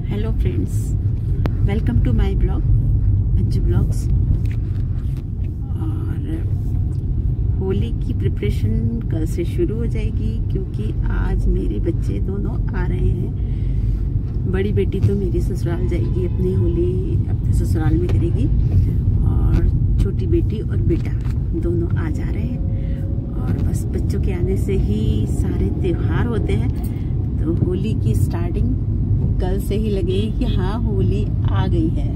Hello friends, welcome to my blog Anju blogs. और होली की preparation कल से शुरू हो जाएगी क्योंकि आज मेरे बच्चे दोनों आ रहे हैं। बड़ी बेटी तो मेरी ससुराल जाएगी, अपनी होली अपने ससुराल में करेगी, और छोटी बेटी और बेटा दोनों आ जा रहे हैं। और बस बच्चों के आने से ही सारे त्योहार होते हैं, तो होली की स्टार्टिंग कल से ही लगेगी कि हाँ होली आ गई है।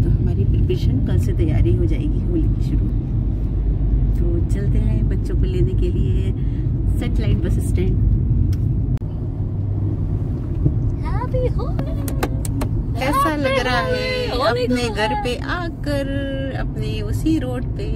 तो हमारी प्रिपरेशन कल से तैयारी हो जाएगी होली की शुरू। तो चलते हैं बच्चों को लेने के लिए सेटेलाइट बस स्टैंड। कैसा लग रहा है अपने घर पे आकर, अपने उसी रोड पे।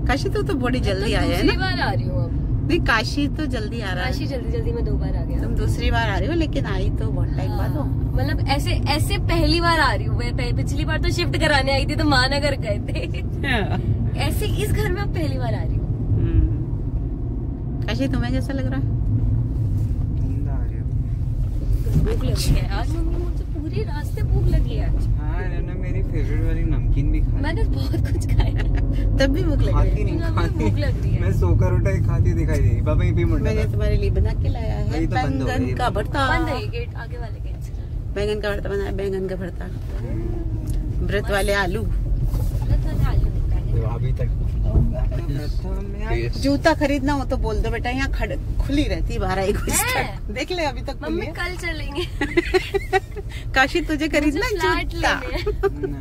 काशी तो बड़ी जल्दी आया है ना। बार आ रही हूँ अब। नहीं, काशी तो जल्दी आ रहा है। काशी जल्दी में 2 बार आ गया। तुम दूसरी बार आ रही हो, लेकिन आई तो बहुत टाइम बाद हो। मतलब ऐसे पहली बार आ रही हूँ मैं। पिछली बार तो शिफ्ट कराने आई थी तो मानगर गए थे। ऐसे इस घर में अब पहली बार आ रही हूँ। काशी तुम्हें कैसा लग रहा है? नींद आ रही है। भूख लगी है आज। मम्मी मुझे पूरे रास्ते भूख लगी है आज। हाँ, मैंने मेरी फेवरेट वाली नमकीन भी खाई। मैंने बहुत कुछ खाया। तब भी भूख लगी। खाती नहीं खाती। भूख लग रही है। मैं सोकर उठा खाती दिखाई दे रही। पापा ये भी मुंडा मैंने तुम्हारे लिए बना के लाया है तो बंद हो गई। बैंगन का भरता। बंद है गेट, आगे वाले गेट से। बैंगन का भरता बनाया, बैंगन का भरता, व्रत वाले आलू। अभी तक जूता खरीदना हो तो बोल दो बेटा, यहाँ खुली रहती है 12 एक बजे है? तक। देख ले अभी तक मम्मी कल चलेंगे। काशी तुझे खरीदना है फ्लैट जूता? लेने हैं।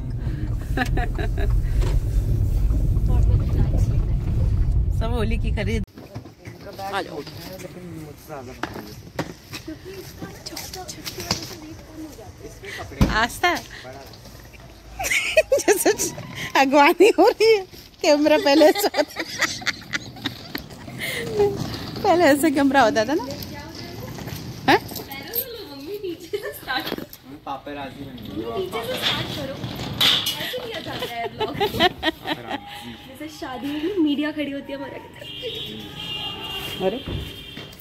सब होली की खरीद। आ जाओ। आस्था जैसे अगवानी हो रही है। कैमरा पहले ऐसे कैमरा होता था ना। हैं? पापराज़ी जैसे शादी में भी मीडिया खड़ी होती है हमारे। अरे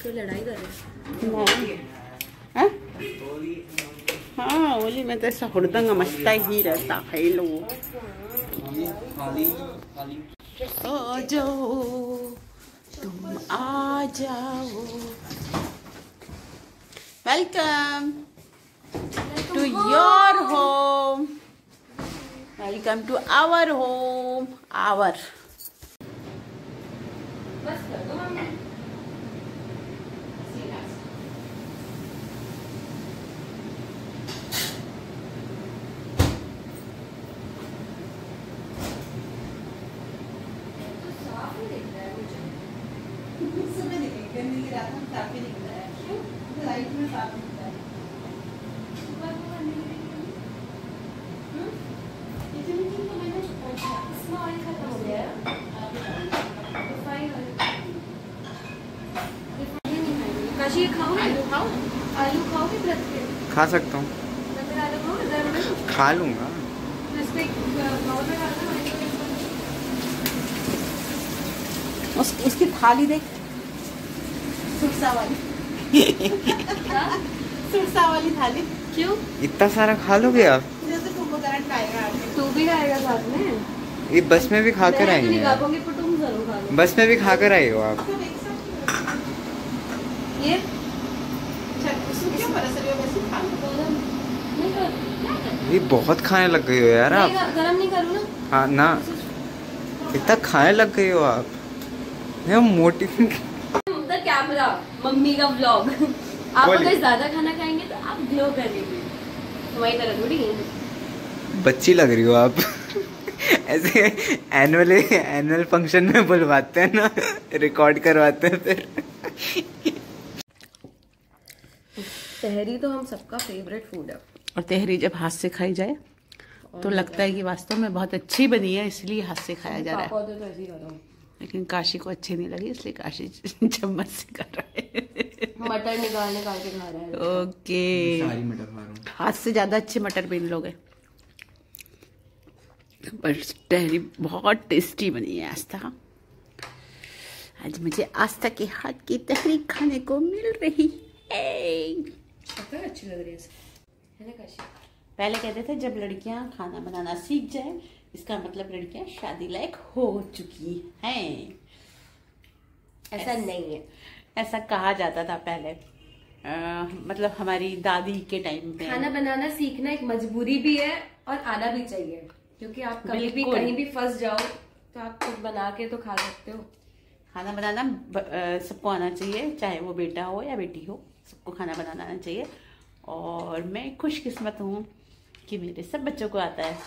तो लड़ाई कर रहे नहीं। हैं? हाँ, होली में तो ऐसा हुड़दंग मचता ही रहता है। लोग आ जाओ, तुम आ जाओ। Welcome to your home, welcome to our home. Our बस कर दो मम्मी। काशी ये खाओगे? आलू खाओगे व्रत के? खा सकता हूँ। व्रत में आलू खाओगे? जरूर में? खा लूंगा। तो इसको एक बाउल में डाल दो। इसकी थाली देख, सुरसा वाली। सुरसा वाली थाली। क्यों? इतना सारा खा लोगे आप? जैसे तुमको करंट आएगा। तू भी खाएगा साथ में? ये बस में भी खा कर मैं तो आएंगे नहीं खा पाऊंगी, पर तुम जरूर खा लो। बस में भी खा कर आए हो आप? ये नहीं कर, ये बहुत खाने लग गई हो यार आप। गरम नहीं करूँ ना? हाँ ना, इतना खाने लग गई हो आप। मैं मोटी द कैमरा मम्मी का व्लॉग। आप अगर ज्यादा खाना खाएंगे तो आप ग्लो करेंगे। तुम्हारी तरह थोड़ी है। बच्ची लग रही हो आप। ऐसे एनुअल फंक्शन में बुलवाते हैं ना, रिकॉर्ड करवाते हैं फिर। तहरी तो हम सबका फेवरेट फूड है। और तहरी जब हाथ से खाई जाए तो लगता है कि वास्तव में बहुत अच्छी बनी है, इसलिए हाथ से खाया जा रहा है। पापा तो ऐसे ही कर रहा हूँ। लेकिन काशी को अच्छी नहीं लगी, इसलिए काशी चम्मच से कर रहा है। मटर निकाल के खा रहा है। ओके, सारी मटर खा रहा हूँ। हाथ से ज्यादा अच्छे मटर बीन लोगे। पर तहरी बहुत टेस्टी बनी है आस्था। आज मुझे आस्था के हाथ की तहरी खाने को मिल रही है। शक्कर अच्छी लग रही है। है ना काशी? पहले कहते थे जब लड़कियां खाना बनाना सीख जाए इसका मतलब लड़कियां शादी लायक हो चुकी हैं। ऐसा नहीं है, ऐसा कहा जाता था पहले। मतलब हमारी दादी के टाइम में। खाना बनाना सीखना एक मजबूरी भी है और आना भी चाहिए, क्योंकि आप कभी भी कहीं भी फंस जाओ तो आप खुद बना के तो खा सकते हो। खाना बनाना सबको आना चाहिए, चाहे वो बेटा हो या बेटी हो, सबको खाना बनाना आना चाहिए। और मैं खुशकिस्मत हूँ कि मेरे सब बच्चों को आता है।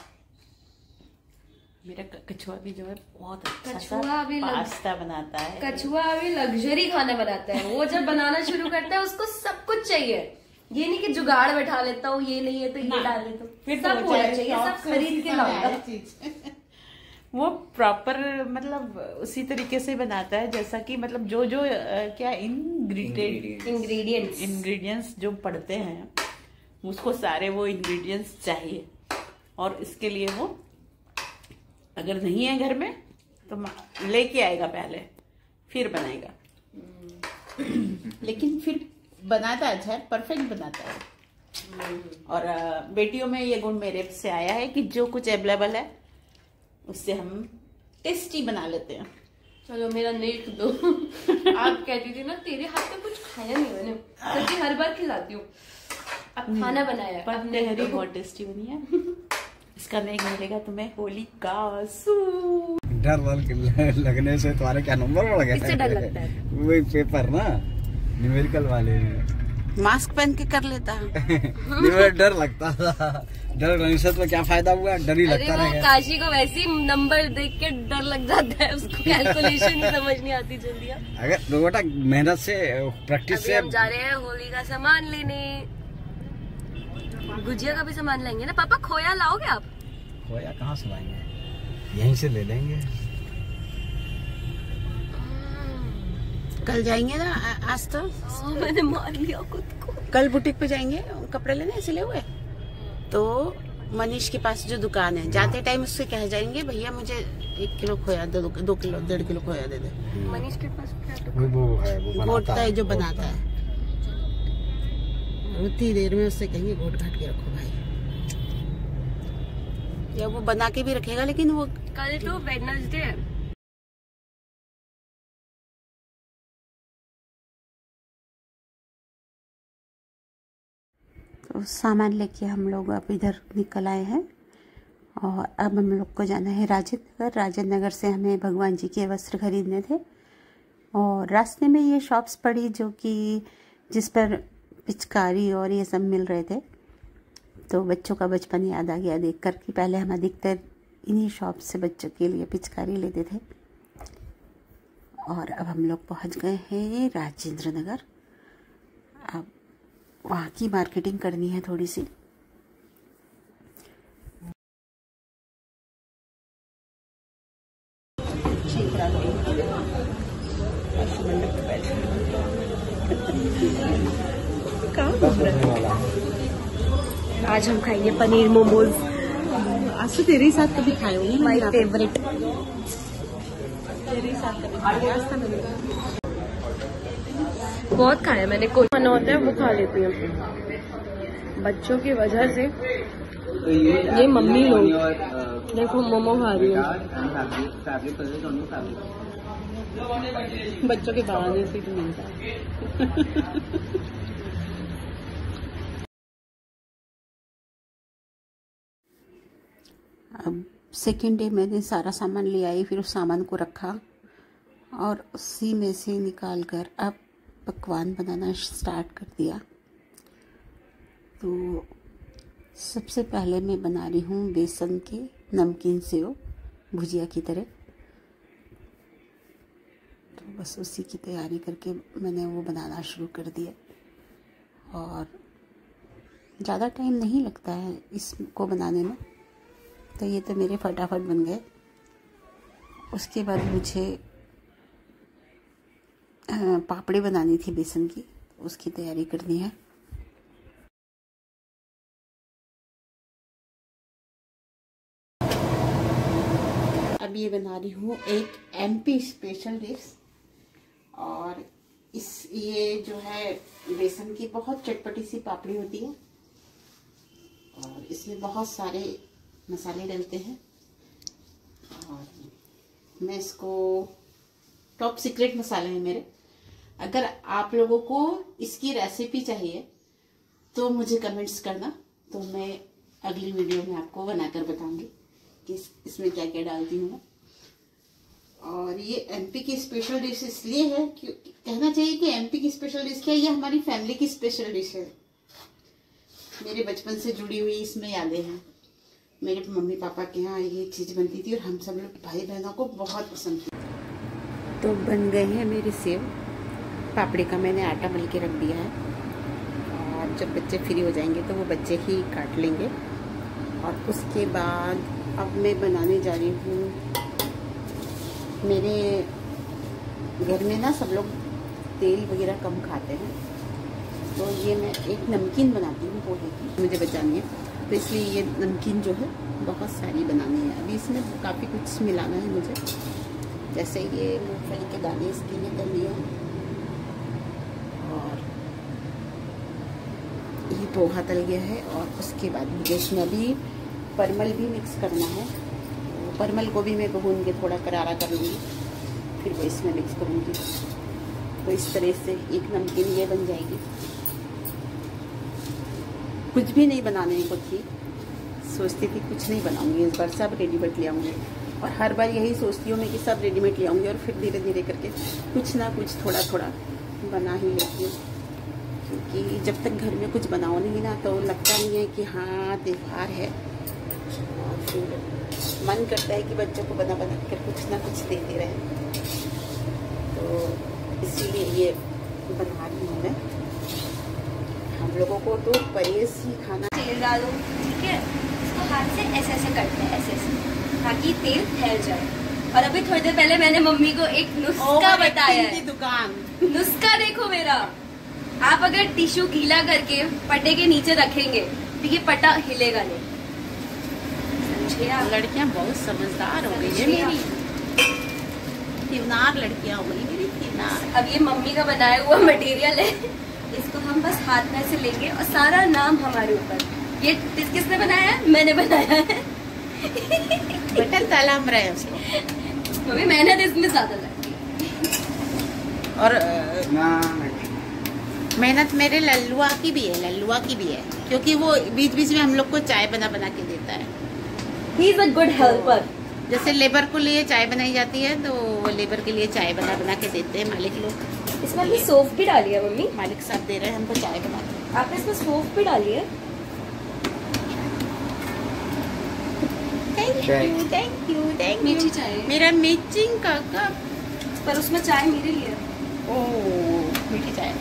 मेरा कछुआ भी जो है बहुत अच्छा सा पास्ता बनाता है। कछुआ भी लग्जरी खाना बनाता है। वो जब बनाना शुरू करता है उसको सब कुछ चाहिए। ये नहीं कि जुगाड़ बैठा लेता हूँ, ये नहीं है तो ये डाल लेता हूँ, फिर सब होना चाहिए, सब खरीद के लाऊंगा। वो प्रॉपर मतलब उसी तरीके से बनाता है जैसा कि मतलब जो क्या इंग्रेडिएंट्स जो पड़ते हैं उसको सारे वो इंग्रेडिएंट्स चाहिए। और इसके लिए वो अगर नहीं है घर में तो लेके आएगा पहले, फिर बनाएगा। लेकिन फिर बनाता अच्छा है, परफेक्ट बनाता है। और बेटियों में ये गुण मेरे से आया है कि जो कुछ अवेलेबल है उससे हम टेस्टी बना लेते हैं। चलो मेरा नेक दो। आप कहती थी ना तेरे हाथ में कुछ खाया नहीं मैंने, क्योंकि हर बार खिलाती हूँ। अब खाना बनाया पर तेरी बहुत टेस्टी बनी है। इसका नेक मिलेगा तुम्हें होली का सूट। डर लगने से तुम्हारे क्या नंबर बढ़ गया? इससे डर लगता है वही पेपर ना न्यूमेरिकल वाले मास्क पहन के कर लेता। डर लगता था। डर लगने से तो क्या फायदा हुआ, डर ही लगता रहेगा। काशी को वैसे ही नंबर देख के डर लग जाता है, उसको कैलकुलेशन ही समझ नहीं आती जल्दी। अगर बेटा मेहनत से प्रैक्टिस से। हम जा रहे हैं होली का सामान लेने, गुजिया का भी सामान लेंगे ना पापा। खोया लाओगे आप? खोया कहाँ से लाएंगे, यहीं से ले लेंगे। कल जाएंगे ना, आज तो मैंने मार लिया खुद को। कल बुटीक पे जाएंगे कपड़े लेने सिले हुए। तो मनीष के पास जो दुकान है, जाते टाइम उससे कह जाएंगे भैया मुझे 1 किलो खोया दे, 2 किलो 1.5 किलो खोया दे दे। मनीष के पास वो घोटता है जो बनाता है। उतनी देर में उससे कहेंगे घोट घाट के रखो भाई, या वो बना के भी रखेगा। लेकिन वो कल तो वेडनेसडे है। तो सामान लेके हम लोग अब इधर निकल आए हैं और अब हम लोग को जाना है राजेंद्र नगर। राजेंद्र नगर से हमें भगवान जी के वस्त्र खरीदने थे और रास्ते में ये शॉप्स पड़ी जो कि जिस पर पिचकारी और ये सब मिल रहे थे। तो बच्चों का बचपन याद आ गया देख कर कि पहले हम अधिकतर इन्हीं शॉप से बच्चों के लिए पिचकारी लेते थे। और अब हम लोग पहुंच गए हैं राजेंद्र नगर। अब वहाँ की मार्केटिंग करनी है थोड़ी सी। आज हम खाएंगे पनीर मोमोज। आज तो तेरे ही साथ कभी खाए होंगे, माय फेवरेट। तेरे ही साथ कभी खाए। बहुत खाया मैंने, कोई खाना होता है वो खा लेती हूँ। बच्चों की वजह से ये मम्मी लोग देखो मोमो खा रही है। बच्चों के बहाने से भी मिलता है। अब सेकेंड डे मैंने सारा सामान ले आई, फिर उस सामान को रखा और उसी में से निकाल कर अब पकवान बनाना स्टार्ट कर दिया। तो सबसे पहले मैं बना रही हूँ बेसन के नमकीन सेव भुजिया की तरह। तो बस उसी की तैयारी करके मैंने वो बनाना शुरू कर दिया और ज़्यादा टाइम नहीं लगता है इसको बनाने में। तो ये तो मेरे फटाफट बन गए। उसके बाद मुझे पापड़ी बनानी थी बेसन की, उसकी तैयारी करनी है। अब ये बना रही हूँ एक एमपी स्पेशल डिश। और ये जो है बेसन की बहुत चटपटी सी पापड़ी होती है, और इसमें बहुत सारे मसाले डलते हैं। और मैं इसको, टॉप सीक्रेट मसाले हैं मेरे। अगर आप लोगों को इसकी रेसिपी चाहिए तो मुझे कमेंट्स करना, तो मैं अगली वीडियो में आपको बनाकर बताऊंगी कि इसमें क्या क्या डालती हूँ मैं। और ये एमपी की स्पेशल डिश इसलिए है क्योंकि कहना चाहिए कि एमपी की स्पेशल डिश क्या, ये हमारी फैमिली की स्पेशल डिश है। मेरे बचपन से जुड़ी हुई इसमें यादें हैं। मेरे मम्मी पापा के यहाँ ये चीज़ बनती थी और हम सब लोग भाई बहनों को बहुत पसंद थी। तो बन गए हैं मेरे सेव। पापड़ी का मैंने आटा मल के रख दिया है और जब बच्चे फ्री हो जाएंगे तो वो बच्चे ही काट लेंगे। और उसके बाद अब मैं बनाने जा रही हूँ, मेरे घर में ना सब लोग तेल वगैरह कम खाते हैं, तो ये मैं एक नमकीन बनाती हूँ पोहे की, मुझे बचानी है। तो इसलिए ये नमकीन जो है बहुत सारी बनानी है। अभी इसमें काफ़ी कुछ मिलाना है मुझे, जैसे ये मूंगफली के दाने इसके लिए कर लिए, और ये पोहा तल गया है। और उसके बाद मुझे इसमें अभी परमल भी मिक्स करना है। परमल को भी मैं भून के थोड़ा करारा कर लूँगी, फिर वो इसमें मिक्स करूँगी। तो इस तरह से एक नमकीन ये बन जाएगी। कुछ भी नहीं बनाने को थी, सोचती थी कुछ नहीं बनाऊंगी, इस बार सब रेडीमेड ले आऊँगी। और हर बार यही सोचती हूँ मैं कि सब रेडीमेड ले आऊँगी और फिर धीरे धीरे करके कुछ ना कुछ थोड़ा थोड़ा बना ही लेती हूँ। क्योंकि जब तक घर में कुछ बनाओ नहीं ना तो लगता नहीं है कि हाँ त्यौहार है, और फिर मन करता है कि बच्चों को बना बना कर कुछ ना कुछ देते रहें। तो इसीलिए ये बना रही हूँ मैं। हम लोगों को तो परहेज ही खाना। तेल डालो, ठीक है, इसको हाथ से ऐसे ऐसे करते हैं, ऐसे ऐसे, ताकि तेल फैल जाए। और अभी थोड़ी देर पहले मैंने मम्मी को एक नुस्खा बताया है। दुकान नुस्खा देखो मेरा, आप अगर टिश्यू गीला करके पट्टे के नीचे रखेंगे तो ये पट्टा हिलेगा नहीं। लड़कियां बहुत समझदार हो गई है मेरी, तिरनार लड़कियां हो गई मेरी, तिरनार। अब ये मम्मी का बनाया हुआ मटेरियल है, इसको हम बस हाथ में से लेंगे और सारा नाम हमारे ऊपर। ये किसने बनाया है? मैंने बनाया है। बटन ताला हम रहे उसको, मम्मी मेहनत इसमें ज्यादा लगती है। और मेहनत मेरे लल्लुआ की भी है, लल्लुआ की भी है, क्योंकि वो बीच बीच में हम लोग को चाय बना बना के देता है। He is a good helper. जैसे लेबर को लिए चाय बनाई जाती है तो वो लेबर के लिए चाय बना बना के देते हैं मालिक लोग। इसमें आपने सौंफ भी डाली है मम्मी? मालिक साहब दे रहे हैं हमको चाय बना के। आपने इसमें सौंफ भी डाली है? Thank you. मीठी चाय है। मेरा मैचिंग का कप, पर उसमें चाय मेरे लिए है। ओह मीठी चाय।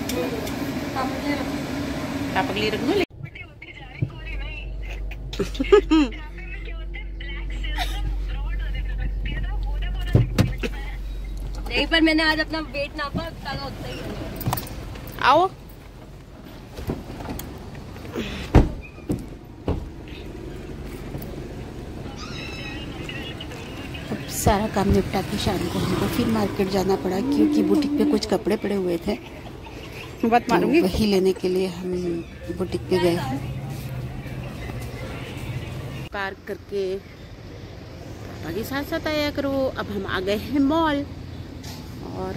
आप अगली रख लो। नहीं, पर मैंने आज अपना वेट नापा, ताला उतना ही है। आओ। अब सारा काम निपटा के शाम को हमको फिर मार्केट जाना पड़ा, क्योंकि बुटीक पे कुछ कपड़े पड़े हुए थे, बात मारूंगी, वही लेने के लिए हम बुटीक पे गए हैं। पार्क करके पापा के साथ साथ आया करो। अब हम आ गए हैं मॉल, और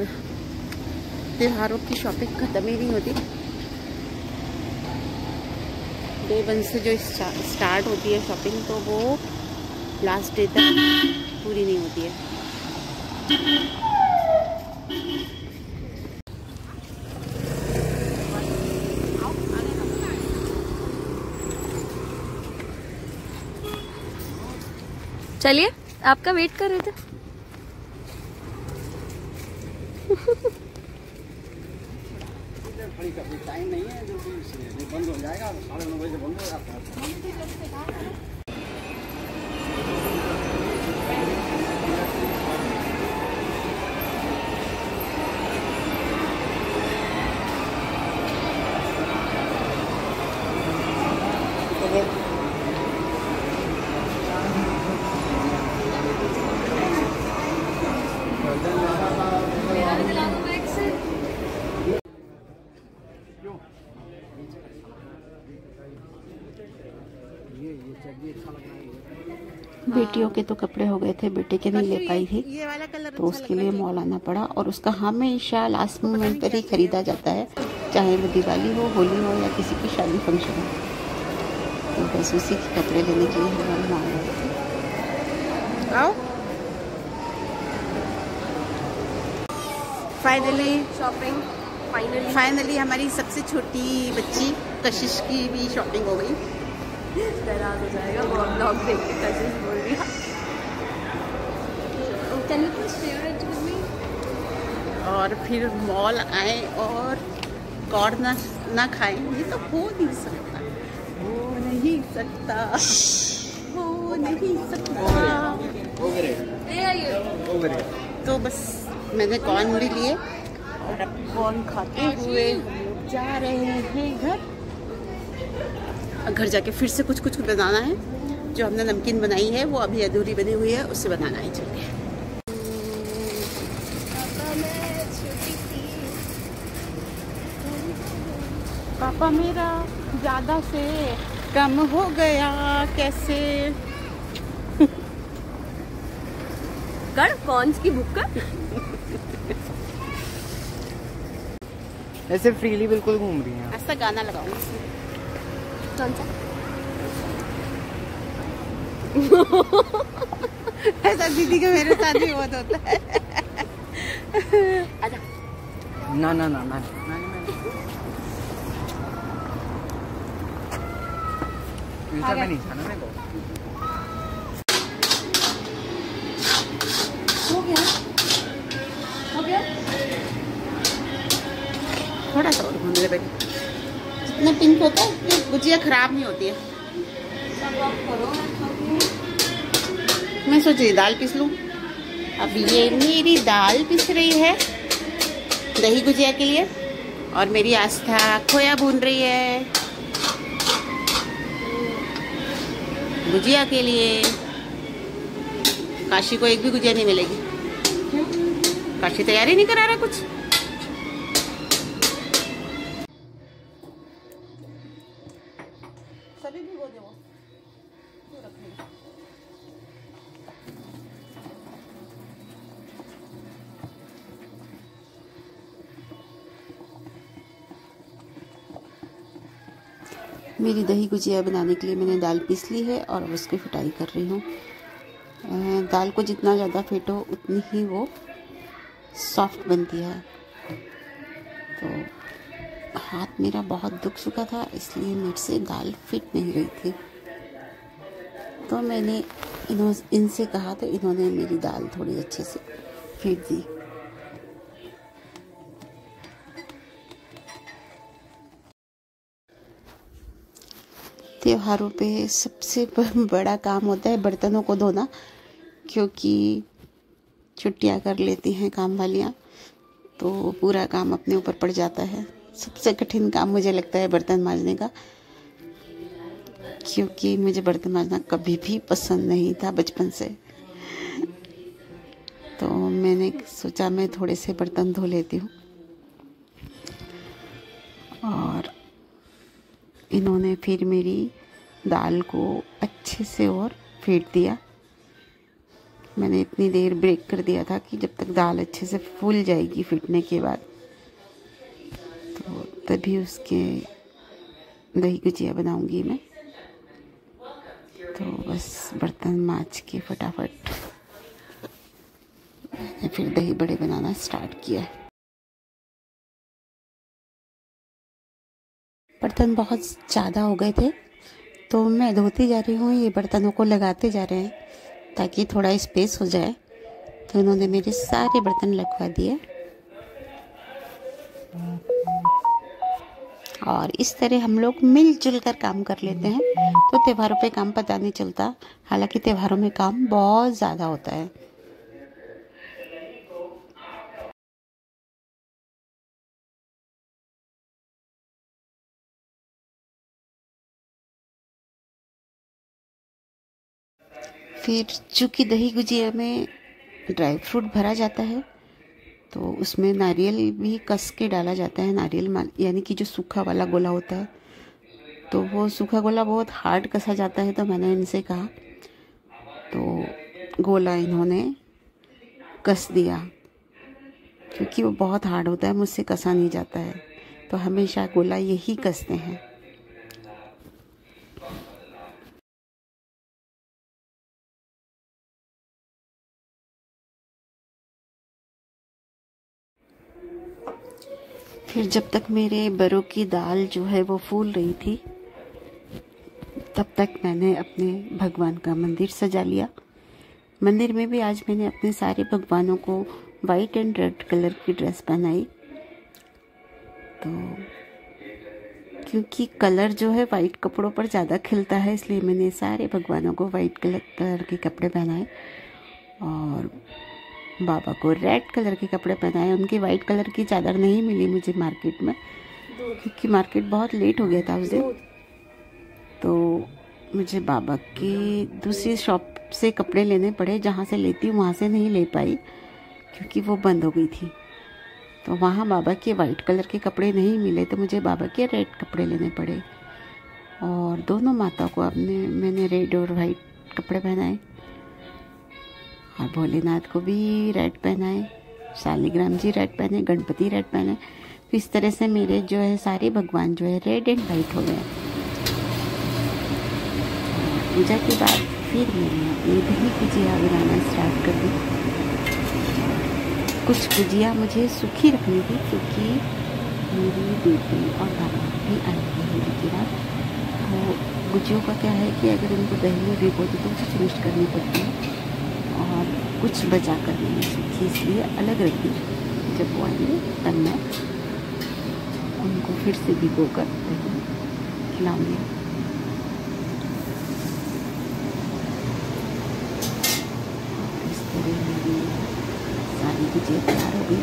त्योहारों की शॉपिंग खत्म ही नहीं होती। डे 1 से जो स्टार्ट होती है शॉपिंग, तो वो लास्ट डे तक पूरी नहीं होती है। चलिए, आपका वेट कर रहे थे। टाइम नहीं है, जो बंद हो जाएगा 9:30 बजे बंद हो जाता है। बेटियों के तो कपड़े हो गए थे, बेटे के नहीं ले पाई थी तो उसके लिए मॉल आना पड़ा। और उसका हमेशा लास्ट मोमेंट पर ही खरीदा जाता है, चाहे वो दिवाली हो, होली हो या किसी की शादी फंक्शन हो। तो बस उसी के कपड़े लेने के लिए हम मॉल आए थे। आओ फाइनली हमारी सबसे छोटी बच्ची कशिश की भी शॉपिंग हो गई। नाराज हो जाएगा वो ब्लॉग देख के, कशिश बोल रही है। Can you please share it with me? और फिर मॉल आए और कॉर्न ना खाएं, ये तो हो नहीं सकता, हो नहीं सकता, हो नहीं सकता। तो बस मैंने कॉर्न भी लिए और अब कॉर्न खाते हुए जा रहे हैं घर। घर जाके फिर से कुछ बनाना है। जो हमने नमकीन बनाई है वो अभी अधूरी बनी हुई है, उससे बनाना है। चल के पापा मेरा ज्यादा से कम हो गया कैसे? कर कौन की बुक कर ऐसे फ्रीली बिल्कुल घूम रही हैं। ऐसा गाना लगाऊंगी। कौन सा? ऐसा दीदी का मेरे साथ भी बहुत होता है। आजा। ना ना ना ना मैं नहीं खाना मेरे को। हो गया थोड़ा सा और भून ले बेटी। जितना पिंक होता है उतनी गुजिया खराब नहीं होती है। मैं सोच रही दाल पीस लूं। अब ये मेरी दाल पिस रही है दही गुजिया के लिए, और मेरी आस्था खोया भून रही है गुजिया के लिए। काशी को एक भी गुजिया नहीं मिलेगी। काशी तैयारी नहीं करा रहा कुछ। सभी भी वो दे मेरी दही गुजिया बनाने के लिए मैंने दाल पीस ली है और उसकी फिटाई कर रही हूँ। दाल को जितना ज़्यादा फेंटो उतनी ही वो सॉफ्ट बनती है। तो हाथ मेरा बहुत दुख चुका था, इसलिए मेरे से दाल फिट नहीं रही थी। तो मैंने इनसे कहा तो इन्होंने मेरी दाल थोड़ी अच्छे से फेंट दी। त्योहारों पे सबसे बड़ा काम होता है बर्तनों को धोना, क्योंकि छुट्टियां कर लेती हैं काम वालियां तो पूरा काम अपने ऊपर पड़ जाता है। सबसे कठिन काम मुझे लगता है बर्तन मांजने का, क्योंकि मुझे बर्तन मांजना कभी भी पसंद नहीं था बचपन से। तो मैंने सोचा मैं थोड़े से बर्तन धो लेती हूँ। और इन्होंने फिर मेरी दाल को अच्छे से और फेंट दिया। मैंने इतनी देर ब्रेक कर दिया था कि जब तक दाल अच्छे से फूल जाएगी फीटने के बाद, तो तभी उसके दही गुजिया बनाऊंगी मैं। तो बस बर्तन मांज के फटाफट मैंने फिर दही बड़े बनाना स्टार्ट किया। बर्तन बहुत ज़्यादा हो गए थे तो मैं धोती जा रही हूँ, ये बर्तनों को लगाते जा रहे हैं ताकि थोड़ा स्पेस हो जाए। तो इन्होंने मेरे सारे बर्तन लगवा दिए और इस तरह हम लोग मिलजुल कर काम कर लेते हैं तो त्योहारों पे काम पता नहीं चलता। हालांकि त्योहारों में काम बहुत ज़्यादा होता है। फिर चूँकि दही गुजिया में ड्राई फ्रूट भरा जाता है तो उसमें नारियल भी कस के डाला जाता है। नारियल यानी कि जो सूखा वाला गोला होता है तो वो सूखा गोला बहुत हार्ड कसा जाता है, तो मैंने इनसे कहा, तो गोला इन्होंने कस दिया, क्योंकि वो बहुत हार्ड होता है, मुझसे कसा नहीं जाता है, तो हमेशा गोला यही कसते हैं। फिर जब तक मेरे बरों की दाल जो है वो फूल रही थी, तब तक मैंने अपने भगवान का मंदिर सजा लिया। मंदिर में भी आज मैंने अपने सारे भगवानों को वाइट एंड रेड कलर की ड्रेस पहनाई। तो क्योंकि कलर जो है वाइट कपड़ों पर ज़्यादा खिलता है, इसलिए मैंने सारे भगवानों को वाइट कलर के कपड़े पहनाए और बाबा को रेड कलर के कपड़े पहनाए। उनकी वाइट कलर की चादर नहीं मिली मुझे मार्केट में, क्योंकि मार्केट बहुत लेट हो गया था उस दिन। तो मुझे बाबा की दूसरी शॉप से कपड़े लेने पड़े, जहाँ से लेती हूँ वहाँ से नहीं ले पाई, क्योंकि वो बंद हो गई थी। तो वहाँ बाबा के वाइट कलर के कपड़े नहीं मिले, तो मुझे बाबा के रेड कपड़े लेने पड़े। और दोनों माता को मैंने रेड और वाइट कपड़े पहनाए, और भोलेनाथ को भी रेड पहनाए, शालिग्राम जी रेड पहने, गणपति रेड पहने। तो इस तरह से मेरे जो है सारे भगवान जो है रेड एंड वाइट हो गए। पूजा के बाद फिर मैंने अपनी दही गुजिया बनाना स्टार्ट कर दी। कुछ गुजिया मुझे सूखी रखनी थी, क्योंकि मेरी बेटी और बाबा भी आएंगे होली की रात। तो गुजियों का क्या है कि अगर उनको दही में भिगो दो तो कुछ मिक्स करनी पड़ती है, और कुछ बचा कर मैंने सूखी इसलिए अलग रख दी। जब वो आएंगे तब मैं उनको फिर से भिगो कर खिलाऊंगी। इस तरह मेरी सारी गुजिया तैयार हो गई।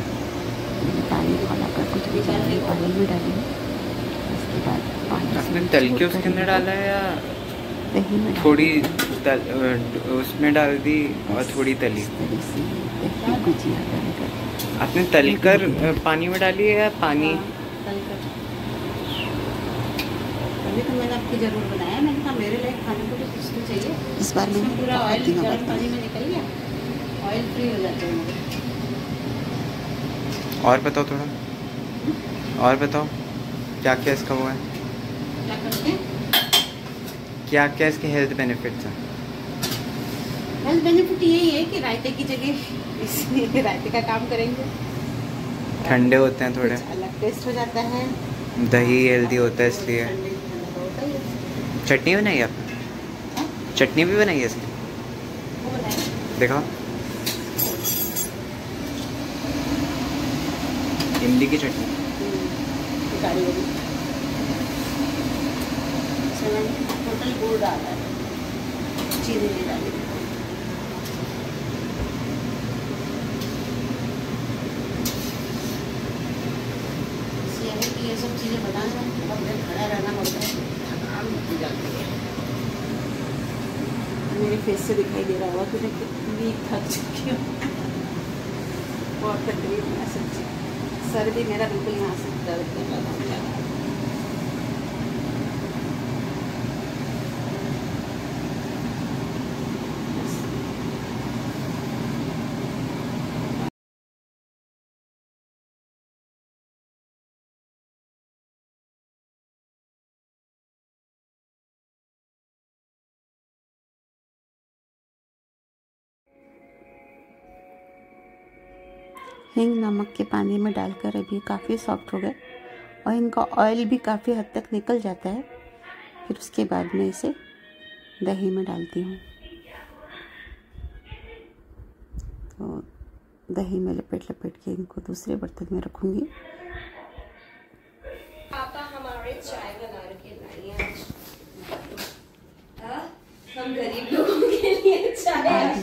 मैंने पानी खोला कर कुछ गुजिया पानी में डाली, उसके बाद आपने तल के उसके अंदर डाला है या दही में थोड़ी उसमें डाल दी और थोड़ी तली? गुजिया डालकर आपने तलकर पानी में डाली है या पानी? तभी तो मैंने आपकी जरूर बनाया। मैंने कहा मेरे लिए खाने को तो कुछ तो चाहिए। इस बार मैंने पूरा ऑयल गर्म पानी में निकल गया, ऑयल फ्री हो जाता है मेरे। और बताओ थोड़ा, और बताओ क्या क्या इसका हुआ है, क्या करते हैं, क्या क्या इसके हेल्थ बेनिफिट्स हैं? हेल्थ बेनिफिट यही है कि रायते की जगह इसमें रायते का काम करेंगे, ठंडे होते हैं थोड़े, अलग टेस्ट हो जाता है, दही हेल्दी होता है इसलिए। चटनी बनाई आपने? चटनी भी बनाई है इसकी, देखो इमली की चटनी। टोटल गुड़ डाला है, चीनी नहीं डाली। ये सब चीज़ें बनाना बहुत देर खड़ा रहना पड़ता है, थकान होती जाती है। मेरे फेस से दिखाई दे रहा होगा कि मैं कितनी थक चुकी हूँ। बहुत तकलीफ है सच्ची, सर्दी मेरा बिल्कुल यहाँ से दर्द कर रहा है। हींग नमक के पानी में डालकर अभी काफ़ी सॉफ्ट हो गए, और इनका ऑयल भी काफ़ी हद तक निकल जाता है। फिर उसके बाद मैं इसे दही में डालती हूँ। तो दही में लपेट लपेट के इनको दूसरे बर्तन में रखूँगी। पापा हमारे चाय बना के लाई हैं। हम गरीब लोगों के लिए चाय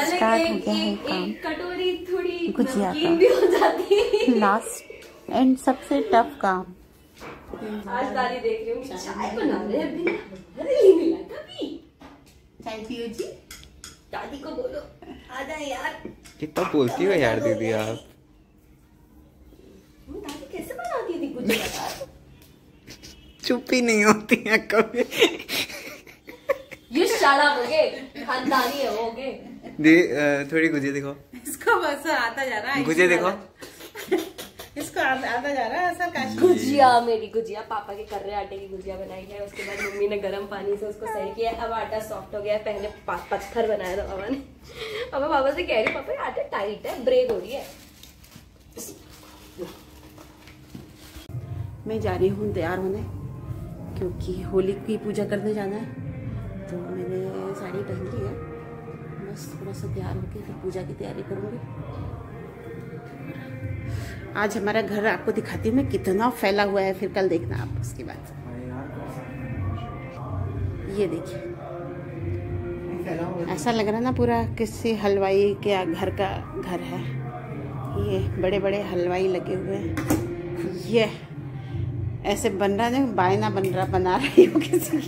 स्टार्ट हो गया है काम। एक कटोरी थोड़ी गुजिया नमकीन भी हो जाती है। लास्ट एंड सबसे टफ काम। आज दादी देख रही हूँ चाय बना रहे हैं, अभी नहीं मिला कभी। चाय पियो जी, दादी को बोलो आ जाए यार। कितना बोलती हो यार दीदी आप। दादी कैसे बनाती थी गुजिया? चुप ही नहीं होती है कभी। ये शाला होगे, खानदानी है वो होगे। थोड़ी गुजिया दिखाओ। इसको बस आता जा रहा है, गुजिया दिखाओ। इसको आता जा रहा है असल। गुजिया, मेरी गुजिया पापा के कर्रे आटे की गुजिया बनाई है। उसके बाद मम्मी ने गर्म पानी से उसको सही किया। अब आटा सॉफ्ट हो गया है। पहले पत्थर बनाया था पापा ने। अब पापा से कह रही पापा आटा टाइट है, ब्रेक हो रही है। मैं जा रही हूँ तैयार होने, क्योंकि होली की पूजा करने जाना है। तो मैंने साड़ी पहन ली है, बस थोड़ा सा तैयार होकर फिर पूजा की तैयारी करूँगी। आज हमारा घर आपको दिखाती हूँ मैं कितना फैला हुआ है, फिर कल देखना आप उसके बाद। ये देखिए, ऐसा लग रहा है ना पूरा किसी हलवाई के घर का घर है। ये बड़े बड़े हलवाई लगे हुए हैं। ये ऐसे बन रहा है, बायना बना रही हूँ किसी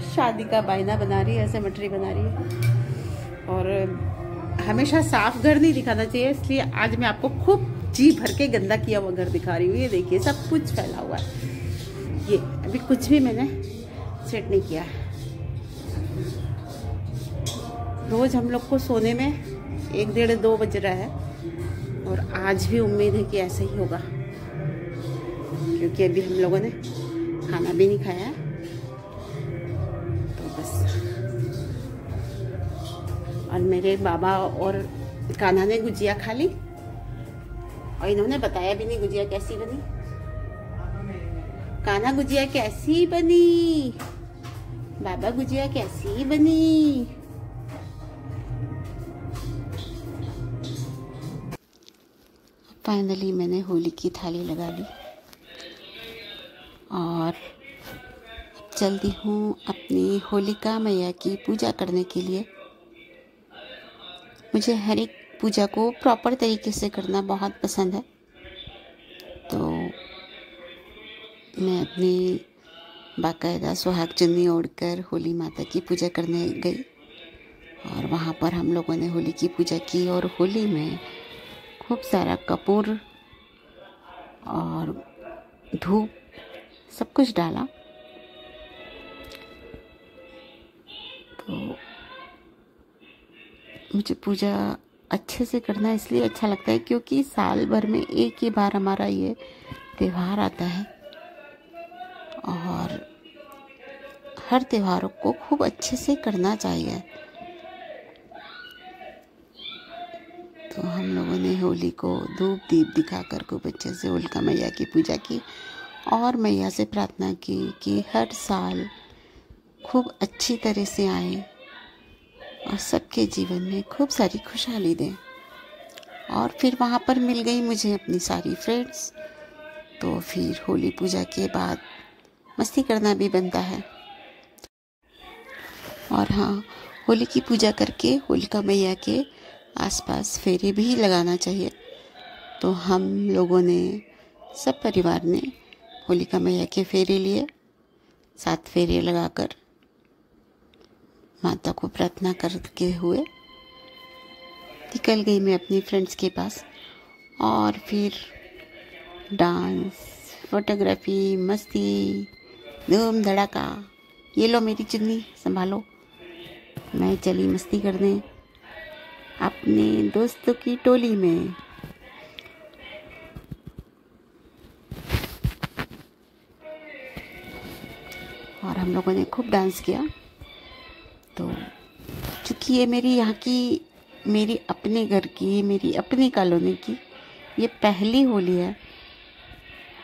शादी का बायना बना रही है, ऐसे मटरी बना रही है। और हमेशा साफ घर नहीं दिखाना चाहिए, इसलिए आज मैं आपको खूब जी भर के गंदा किया हुआ घर दिखा रही हूँ। ये देखिए सब कुछ फैला हुआ है। ये अभी कुछ भी मैंने सेट नहीं किया है। रोज हम लोग को सोने में 1, 1:30, 2 बज रहा है, और आज भी उम्मीद है कि ऐसा ही होगा, क्योंकि अभी हम लोगों ने खाना भी नहीं खाया है। तो बस, और मेरे बाबा और कान्हा ने गुजिया खा ली, और इन्होंने बताया भी नहीं गुजिया कैसी बनी। कान्हा गुजिया कैसी बनी, बाबा गुजिया कैसी बनी। फाइनली मैंने होली की थाली लगा ली और चलती हूँ अपनी होलिका मैया की पूजा करने के लिए। मुझे हर एक पूजा को प्रॉपर तरीके से करना बहुत पसंद है, तो मैं अपनी बाकायदा सुहाग चुन्नी ओढ़कर होली माता की पूजा करने गई, और वहाँ पर हम लोगों ने होली की पूजा की। और होली में खूब सारा कपूर और धूप सब कुछ डाला। तो मुझे पूजा अच्छे से करना इसलिए अच्छा लगता है क्योंकि साल भर में एक ही बार हमारा ये त्यौहार आता है, और हर त्योहारों को खूब अच्छे से करना चाहिए। तो हम लोगों ने होली को धूप दीप दिखाकर खूब अच्छे से होलिका मैया की पूजा की, और मैया से प्रार्थना की कि हर साल खूब अच्छी तरह से आए और सबके जीवन में खूब सारी खुशहाली दें। और फिर वहाँ पर मिल गई मुझे अपनी सारी फ्रेंड्स, तो फिर होली पूजा के बाद मस्ती करना भी बनता है। और हाँ, होली की पूजा करके होलिका मैया के आसपास फेरे भी लगाना चाहिए। तो हम लोगों ने, सब परिवार ने होलिका मैया के फेरे लिए। 7 फेरे लगाकर माता को प्रार्थना करके हुए निकल गई मैं अपनी फ्रेंड्स के पास। और फिर डांस, फोटोग्राफी, मस्ती, धूम धड़ाका। ये लो मेरी चुन्नी संभालो। मैं चली मस्ती करने अपने दोस्तों की टोली में। और हम लोगों ने खूब डांस किया। तो चूँकि ये मेरी यहाँ की, मेरी अपने घर की, मेरी अपनी कॉलोनी की ये पहली होली है,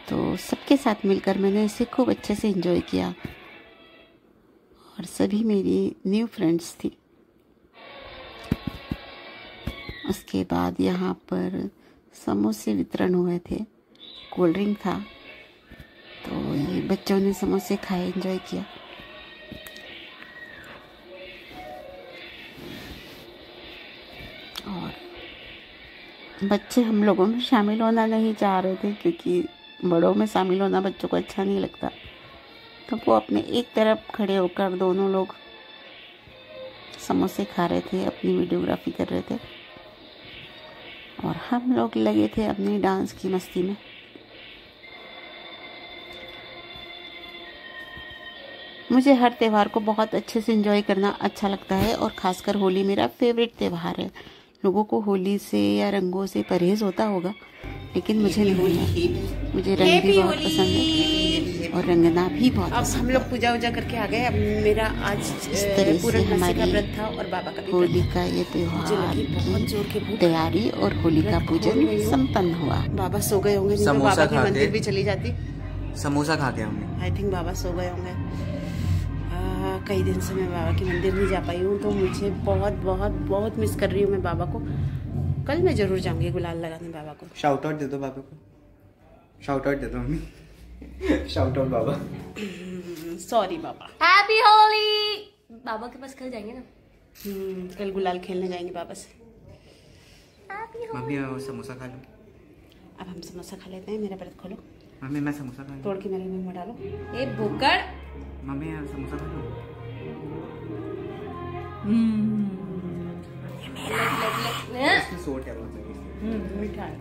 तो सबके साथ मिलकर मैंने इसे खूब अच्छे से एंजॉय किया। और सभी मेरी न्यू फ्रेंड्स थी। उसके बाद यहाँ पर समोसे वितरण हुए थे, कोल्ड ड्रिंक था, तो ये बच्चों ने समोसे खाए, एंजॉय किया। और बच्चे हम लोगों में शामिल होना नहीं चाह रहे थे, क्योंकि बड़ों में शामिल होना बच्चों को अच्छा नहीं लगता। तो वो अपने एक तरफ खड़े होकर दोनों लोग समोसे खा रहे थे, अपनी वीडियोग्राफी कर रहे थे, और हम लोग लगे थे अपनी डांस की मस्ती में। मुझे हर त्यौहार को बहुत अच्छे से एंजॉय करना अच्छा लगता है और ख़ासकर होली मेरा फेवरेट त्यौहार है। लोगों को होली से या रंगों से परहेज़ होता होगा, लेकिन मुझे नहीं है। मुझे रंग भी बहुत पसंद है और रंगना भी बहुत पसंद है। हम लोग पूजा वूजा करके आ गए। अब मेरा आज इस तरह से हमारी व्रत था और बाबा का होली का ये त्यौहार बहुत जोर के तैयारी और होली का पूजन संपन्न हुआ। बाबा सो गए होंगे, नहीं तो बाबा के मंदिर भी चली जाती। समोसा खा के हमने। आई थिंक बाबा सो गए होंगे। कई दिन से मैं बाबा के मंदिर नहीं जा पाई हूँ, तो मुझे बहुत बहुत बहुत मिस कर रही हूँ मैं बाबा को। कल मैं जरूर जाऊंगी गुलाल लगाने बाबा को। शाउट आउट दे दो बाबा को, शाउट आउट दे दो मम्मी। शाउट आउट बाबा। सॉरी बाबा। हैप्पी होली। बाबा के पास कल जाएंगे ना। कल गुलाल खेलने जाएंगे बाबा से। मम्मी समोसा खा लो। अब हम समोसा खा लेते हैं। मेरा व्रत खोलो मम्मी, मैं समोसा खा लूं। तोड़ के मेरे मुंह में डालो। ए भूकड़। मम्मी समोसा खा लो। ये मेरा है। इसमें सोट है बहुत। मीठा है।